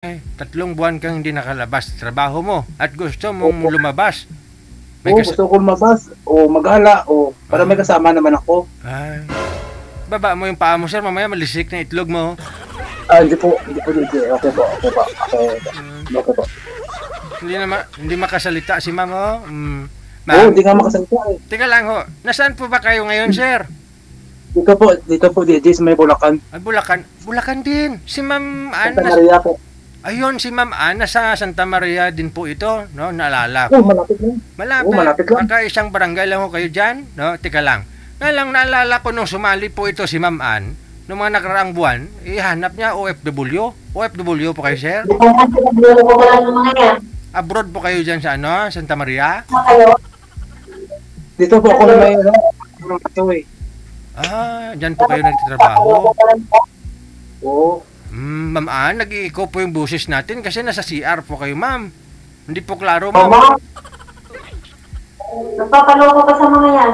3 buwan kang hindi nakalabas sa trabaho mo at gusto mong lumabas. Gusto ko lumabas o maghala o para may kasama naman ako. Ay. Baba mo yung paa mo, sir. Mamaya malisik na itlog mo. Hindi po. Okay po. Okay po. Hindi makasalita si ma'am, oh. Hindi nga makasalita eh. Teka lang, ho. Nasaan po ba kayo ngayon, sir? Dito po, sa may Bulacan. Ay, Bulacan. Bulacan din. Si ma'am Santa Maria po. Ayun, si Ma'am Ana sa Santa Maria din po ito, no? Naalala ko. Malapit lang. Malapit lang. Baka isang barangay lang ho kayo dyan, no? Teka lang. Ngayon naalala ko nung sumali po ito si Ma'am Ann, nung mga nakaraang buwan, ihanap niya OFW. OFW po kayo, sir? Abroad po kayo dyan sa ano? Santa Maria? Dito po ako na may dyan po kayo nagtatrabaho. Oo. Ma'am Ann, nag-iiko po yung boses natin kasi nasa CR po kayo, ma'am. Hindi po klaro, ma'am. Nagpapaloko ka sa mga yan.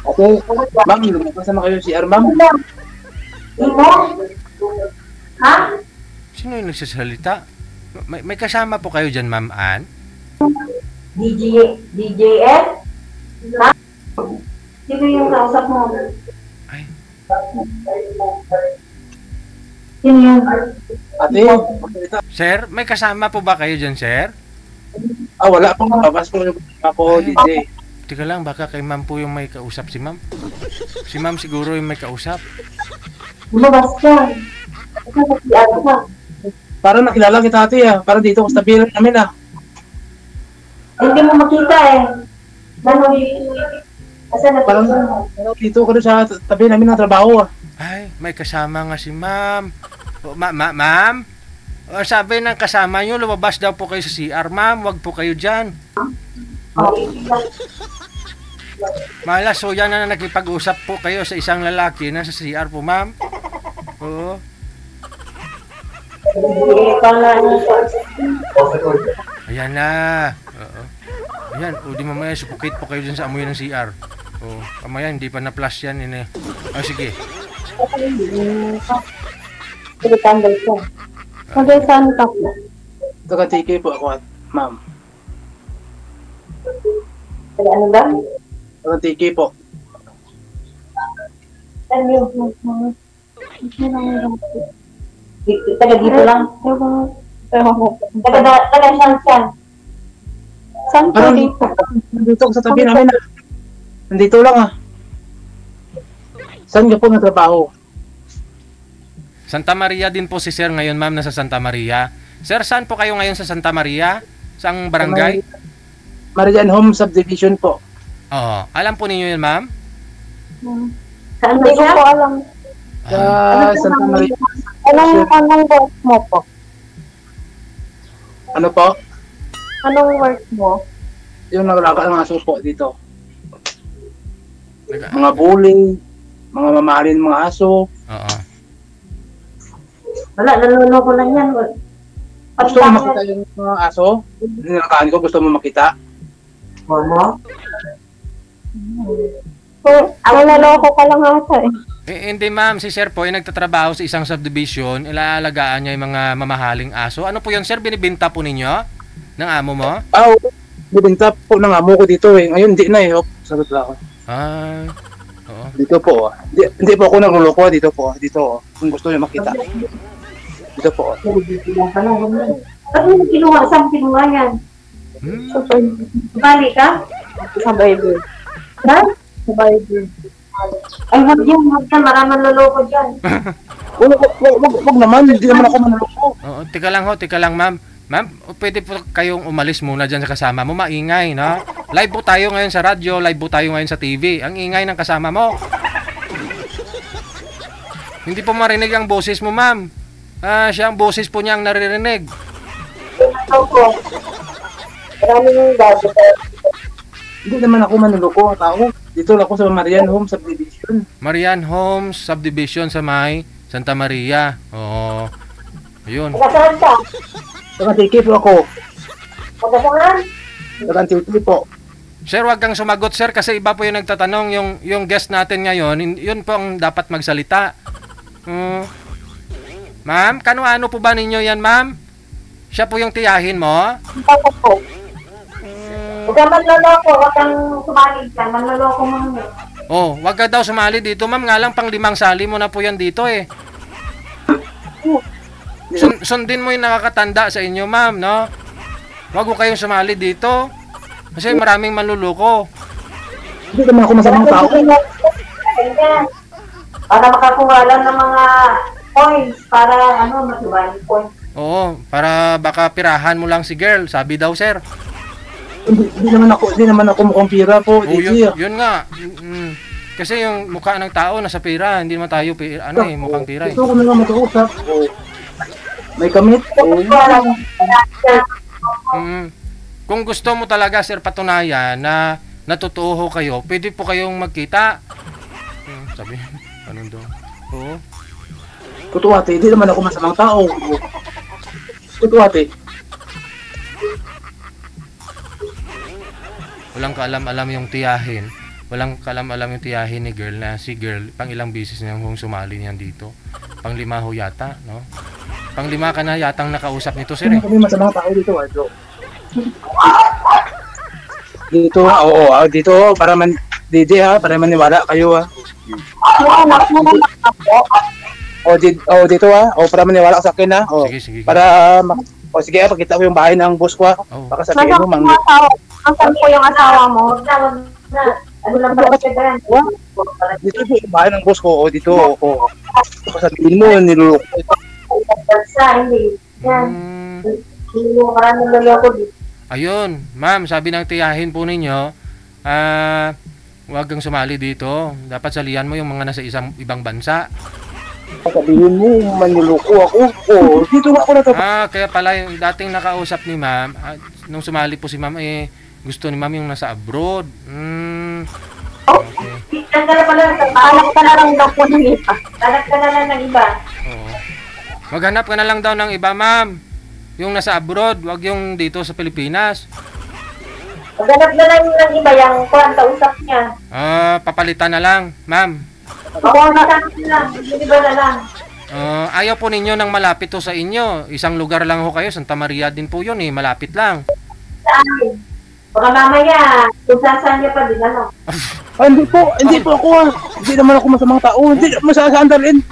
Okay. Ma'am, kasama kayo CR, ma'am? Imo? Ha? Sino yung nagsasalita? May kasama po kayo dyan, Ma'am Ann? DJL? Ha? Sino yung kausap mo? Ay. Sino yung? Ate, Sir, may kasama po ba kayo dyan, sir? wala pong mabas po yung ako, DJ. Teka lang, baka kay ma'am po yung may kausap si ma'am. Si ma'am siguro yung may kausap. Lumabas ka. Ano ka? Para nakilala kita, ate, Para dito ko sa tabi namin, Hindi mo makita eh. Asa na Parang dito ko sa tabi namin ng trabaho, Ay, may kasama nga si ma'am. Ma'am? Sabi ng kasama nyo, lumabas daw po kayo sa CR, ma'am. Huwag po kayo dyan. Malas, so yan na nakipag-usap po kayo sa isang lalaki na sa CR po, ma'am. Oo. Ayan na. Oo. Ayan, o di mamaya supplicate po kayo dyan sa amoy ng CR. O, mamaya hindi pa na-flush yan. Sige. Tandal ka. Saan ka po? Taga-TK po ako, ma'am. Ano ba? Taga-TK po. Taga dito lang? Taga saan? Saan po dito? Dito sa tabi namin, Nandito lang, Saan ka po nagtrabaho? Santa Maria din po si Sir ngayon, ma'am, nasa Santa Maria. Sir, saan po kayo ngayon sa Santa Maria? Saang barangay? Marian Home Subdivision po. Oo. Alam po ninyo yun, ma'am? Saan ba siya? Hindi ko alam. Santa Maria. Anong work mo po? Ano po? Anong work mo? Yung naglaga ng aso po dito. Mga bully, mga mamahalin mga aso. Oo. Wala, naluloko lang yan. Gusto mo makita yung mga aso? Nilakahan ko, gusto mo makita? Ano? Ang naloko ka lang ata Hindi, ma'am. Si Sir po ay nagtatrabaho sa isang subdivision. Ilaalagaan niya yung mga mamahaling aso. Ano po yun, Sir? Binibinta po ninyo? Ng amo mo? Binibinta po ng amo ko dito Ngayon, hindi na Sagot lang ako. Oo. Dito po, Hindi po ako nagluloko dito po. Dito, kung gusto niyo makita. Dito po. Ano yung kinuha? Saan kinuha yan? Bali ka? Sa Bible. Ha? Sa Bible. Ay, wag yan. Maraming loloko dyan. Wag naman, hindi naman ako manloloko. Oo, teka lang, ma'am. Ma'am, pwede po kayong umalis muna dyan sa kasama mo. Maingay, no? Live po tayo ngayon sa radyo, live po tayo ngayon sa TV. Ang ingay ng kasama mo. Hindi po marinig ang boses mo, ma'am. Siya ang boses po niya ang naririnig. Opo. Maraming bago. Hindi naman ako manloloko, tao. Dito lang ako sa Marian Home Subdivision. Marian Homes Subdivision sa may Santa Maria. Oo. Ayun. Saan ka? Taga-TK po ako. Saan? Taga-TK po. Sir, wag kang sumagot, sir, kasi iba po yung nagtatanong. Yung guest natin ngayon, yun po ang dapat magsalita. Ma'am, kano-ano po ba ninyo yan, ma'am? Siya po yung tiyahin mo? Ako po. Huwag kang manloloko, huwag kang sumalig ka. Manloloko mo niyo. Oh, wag ka daw sumali dito, ma'am. Nga lang pang 5 sali mo na po yan dito eh. Sundin mo yung nakakatanda sa inyo, ma'am, no? Wag ko kayong sumali dito. Kasi maraming manluloko. Hindi naman ako masamang tao. Para makakuha lang ng mga points para matibay points. Oo, para baka pirahan mo lang si girl, sabi daw, sir. Hindi naman ako mukhang pira po, Oh, DJ. yun nga. Kasi yung mukha ng tao nasa pira, hindi naman tayo mukhang pira eh. Gusto ko na lang makausap. Oh. May kamit. Oh. Kung gusto mo talaga, sir, patunayan na natutuho kayo, pwede po kayong magkita. Sabi, anong daw? Oo. Totoo ate, hindi naman ako masamang tao. Totoo ate. Walang kaalam-alam yung tiyahin. Walang kaalam-alam yung tiyahin ni girl na si girl, pang ilang beses niyang sumali niyan dito. Pang 5 ho yata, no? Pang 5 ka na yatang nakausap nito, sir. Hindi kami masamang tao dito, Adro. Dito, oo, dito, para man, DJ ha, para maniwala kayo ha. Dito ha, para maniwala ka sa akin ha. Sige. Para, sige, pagkita ko yung bahay ng boss ko ha. Baka sabihin mo, Asan po yung asawa mo? Ano lang pala siya dyan? dito po yung bahay ng boss ko, dito, baka sabihin mo, niluloko. Hindi. Yan. Hindi mo maraming loloko dito. Ayun, ma'am, sabi ng tiyahin po ninyo, huwag kang sumali dito. Dapat salihan mo yung mga nasa ibang bansa. Sabihin mo, manluloko ako. Dito nga ako natapos. Kaya pala yung dating nakausap ni ma'am, nung sumali po si ma'am, gusto ni ma'am yung nasa abroad. Okay. Diyan ka na pala, hanap ka na lang daw po ng iba. Hanap ka na lang ng iba. Oo. Maghanap ka na lang daw ng iba, ma'am. Yung nasa abroad, wag yung dito sa Pilipinas. Maghanap na lang ng iba, yung kausap niya. Papalitan na lang, ma'am. Oo, nasabi na lang. Iba na lang. Ayaw po ninyo ng malapit to sa inyo. Isang lugar lang ho kayo, Santa Maria din po yun eh, malapit lang. Saan? Baka mamaya, kung saan niya pa din, ano? Hindi po ako. Hindi naman ako masamang tao. Hindi masasandalin.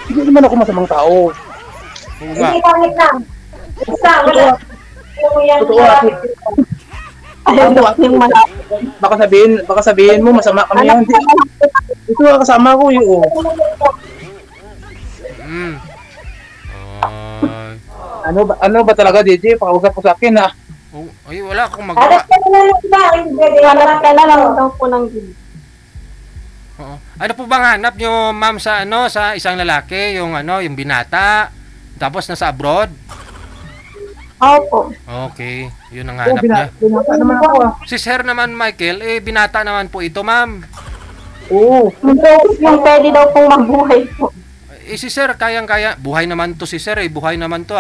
Hindi naman ako masamang tao. Oo nga. Hindi pangit lang. Basta, wala. Totoo ate. Baka sabihin mo masama kami yan. Ito nga kasama ko yung Ano ba talaga DJ? Pakausap ko sa akin ha. Ay, wala akong magawa. Hanap ka na lang ba? Hanap ka na lang daw po ng gilid. Oo. Ano po bang hanap nyo, ma'am, sa sa isang lalaki, yung yung binata, tapos nasa abroad? Opo. Okay, yun ang hanap niya. Binata naman ako Si Sir naman, Michael, binata naman po ito, ma'am. Oo. Yung pwede daw pong mabuhay po. Si Sir, kayang-kaya. Buhay naman to si Sir, buhay naman to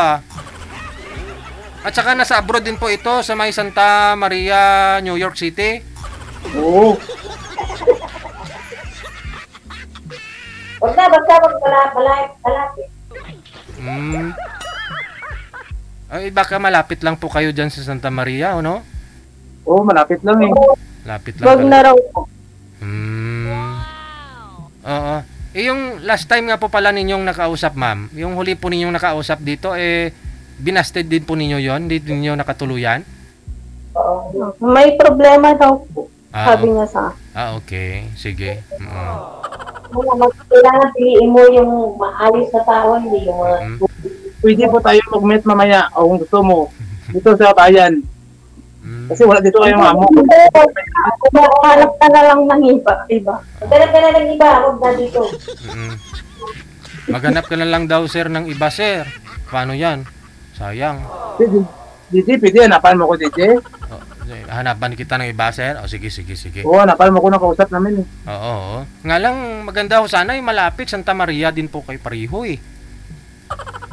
At saka nasa abroad din po ito sa may Santa Maria, New York City. Oo. Basta malapit. Ay, baka malapit lang po kayo dyan sa Santa Maria, no? Oo, malapit lang eh. Lapit lang. Wag na raw po. Oo. Yung last time nga po pala ninyong nakausap, ma'am, yung huli po ninyong nakausap dito, binasted din po ninyo yon, hindi ninyo nakatuluyan? May problema daw po. Sabi niya sa okay. Sige. Kailangan piliin mo yung maayos na tao, hindi yung Pwede po tayo mag-meet mamaya kung gusto mo. Dito sa bayan. Kasi wala dito kayong amo. Hanap ka na lang ng iba. Hanap ka na ng iba, huwag na dito. Maghanap ka na lang daw, sir, ng iba, sir. Paano yan? Sayang. DJ, pwede hanapan mo ko, DJ? Hanapan kita ng iba, sir? Sige. Oo, hanapan mo ko na kausap namin eh. Oo. Nga lang, maganda ho sana yung malapit. Santa Maria din po kay Pariho eh.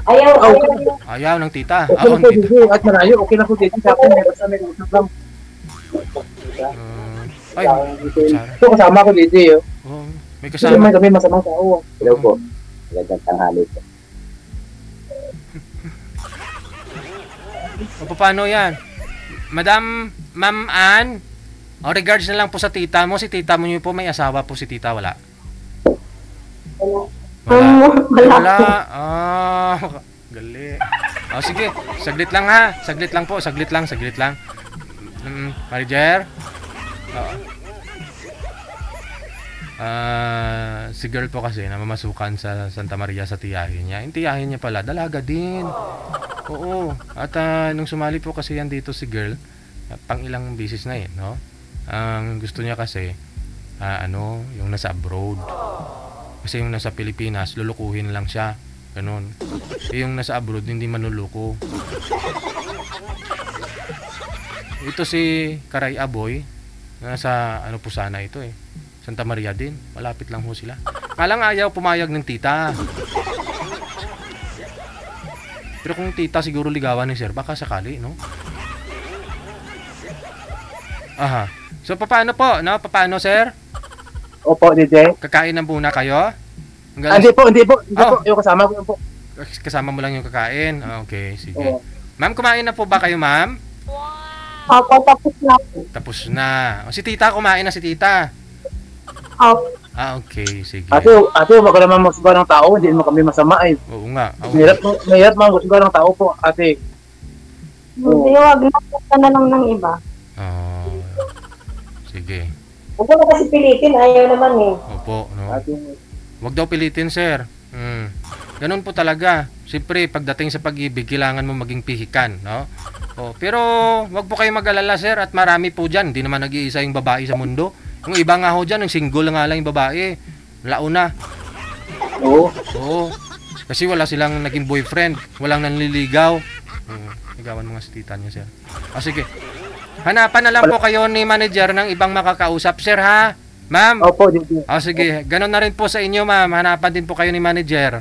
Ayaw ng tita. Okay na po, DJ. At marayo, okay na po, DJ. Sa akin, basta may kausap lang. Ito kasama ko, DJ. May kasama. Hindi kami masamang tao. Hello po. Magandang tanghali po. O paano yan? Madam, Ma'am Ann, o regards na lang po sa tita mo. Si tita mo niyo po may asawa po si tita, wala? Wala. Ah, gali. O sige, saglit lang ha. Saglit lang po, saglit lang. Marijer? Si girl po kasi namamasukan sa Santa Maria sa tiyahin niya. Yung tiyahin niya pala, dalaga din. Oo. At nung sumali po kasi yan dito si girl, pang ilang bisis na no? Ang gusto niya kasi, yung nasa abroad. Kasi yung nasa Pilipinas, lulukuhin lang siya. Ganun. Yung nasa abroad, hindi manluluko. Ito si Karay Aboy, nasa po sana ito Santa Maria din. Malapit lang ho sila. Malang ayaw pumayag ng tita. Pero kung tita siguro ligawan ni sir, baka sakali, no? Aha. So paano po, no? Paano sir? Opo, DJ. Kakain na muna kayo? Hindi po. Yung kasama ko po. Kasama mo lang yung kakain? Okay, sige. Oo. Ma'am, kumain na po ba kayo, ma'am? Opo, tapos na po. Tapos na. O, si tita, kumain na si tita. Opo. Okay, sige. Ate, wag ka naman magsuga ng tao. Hindi mo kami masama Oo nga. Mahirap mga magsuga ng tao po, ate. Hindi, wag na lang ng iba. Sige. Huwag na kasi pilitin, ayaw naman Opo, no? Ate, Wag daw pilitin, sir. Ganun po talaga. Siyempre, pagdating sa pag-ibig, kailangan mo maging pihikan, no? Pero, wag po kayo mag-alala, sir, at marami po dyan. Hindi naman nag-iisa yung babae sa mundo. Yung iba nga ho dyan, yung single nga lang yung babae. Launa. Oo. Kasi wala silang naging boyfriend. Walang nanliligaw. Ligawan mo nga si tita niya, sir. Sige. Hanapan na lang po kayo ni manager ng ibang makakausap, sir, ha? Ma'am? Opo, DJ. Sige. Ganon na rin po sa inyo, ma'am. Hanapan din po kayo ni manager.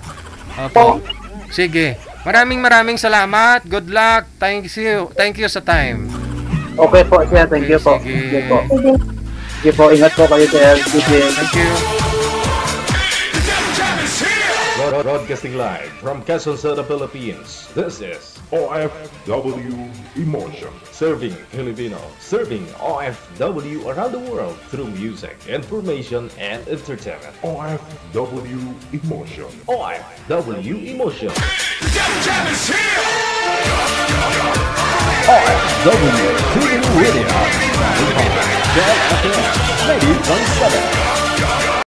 Opo. Sige. Maraming salamat. Good luck. Thank you sa time. Okay po, sir. Thank you po. Sige. Sige po. Ingat po kayo, sir. DJ. Thank you. Broadcasting live from Quezon City, Philippines. This is OFW Emotion. Serving Filipino. Serving OFW around the world through music, information, and entertainment. OFW Emotion. OFW Emotion. OFW TV Radio. 90.7.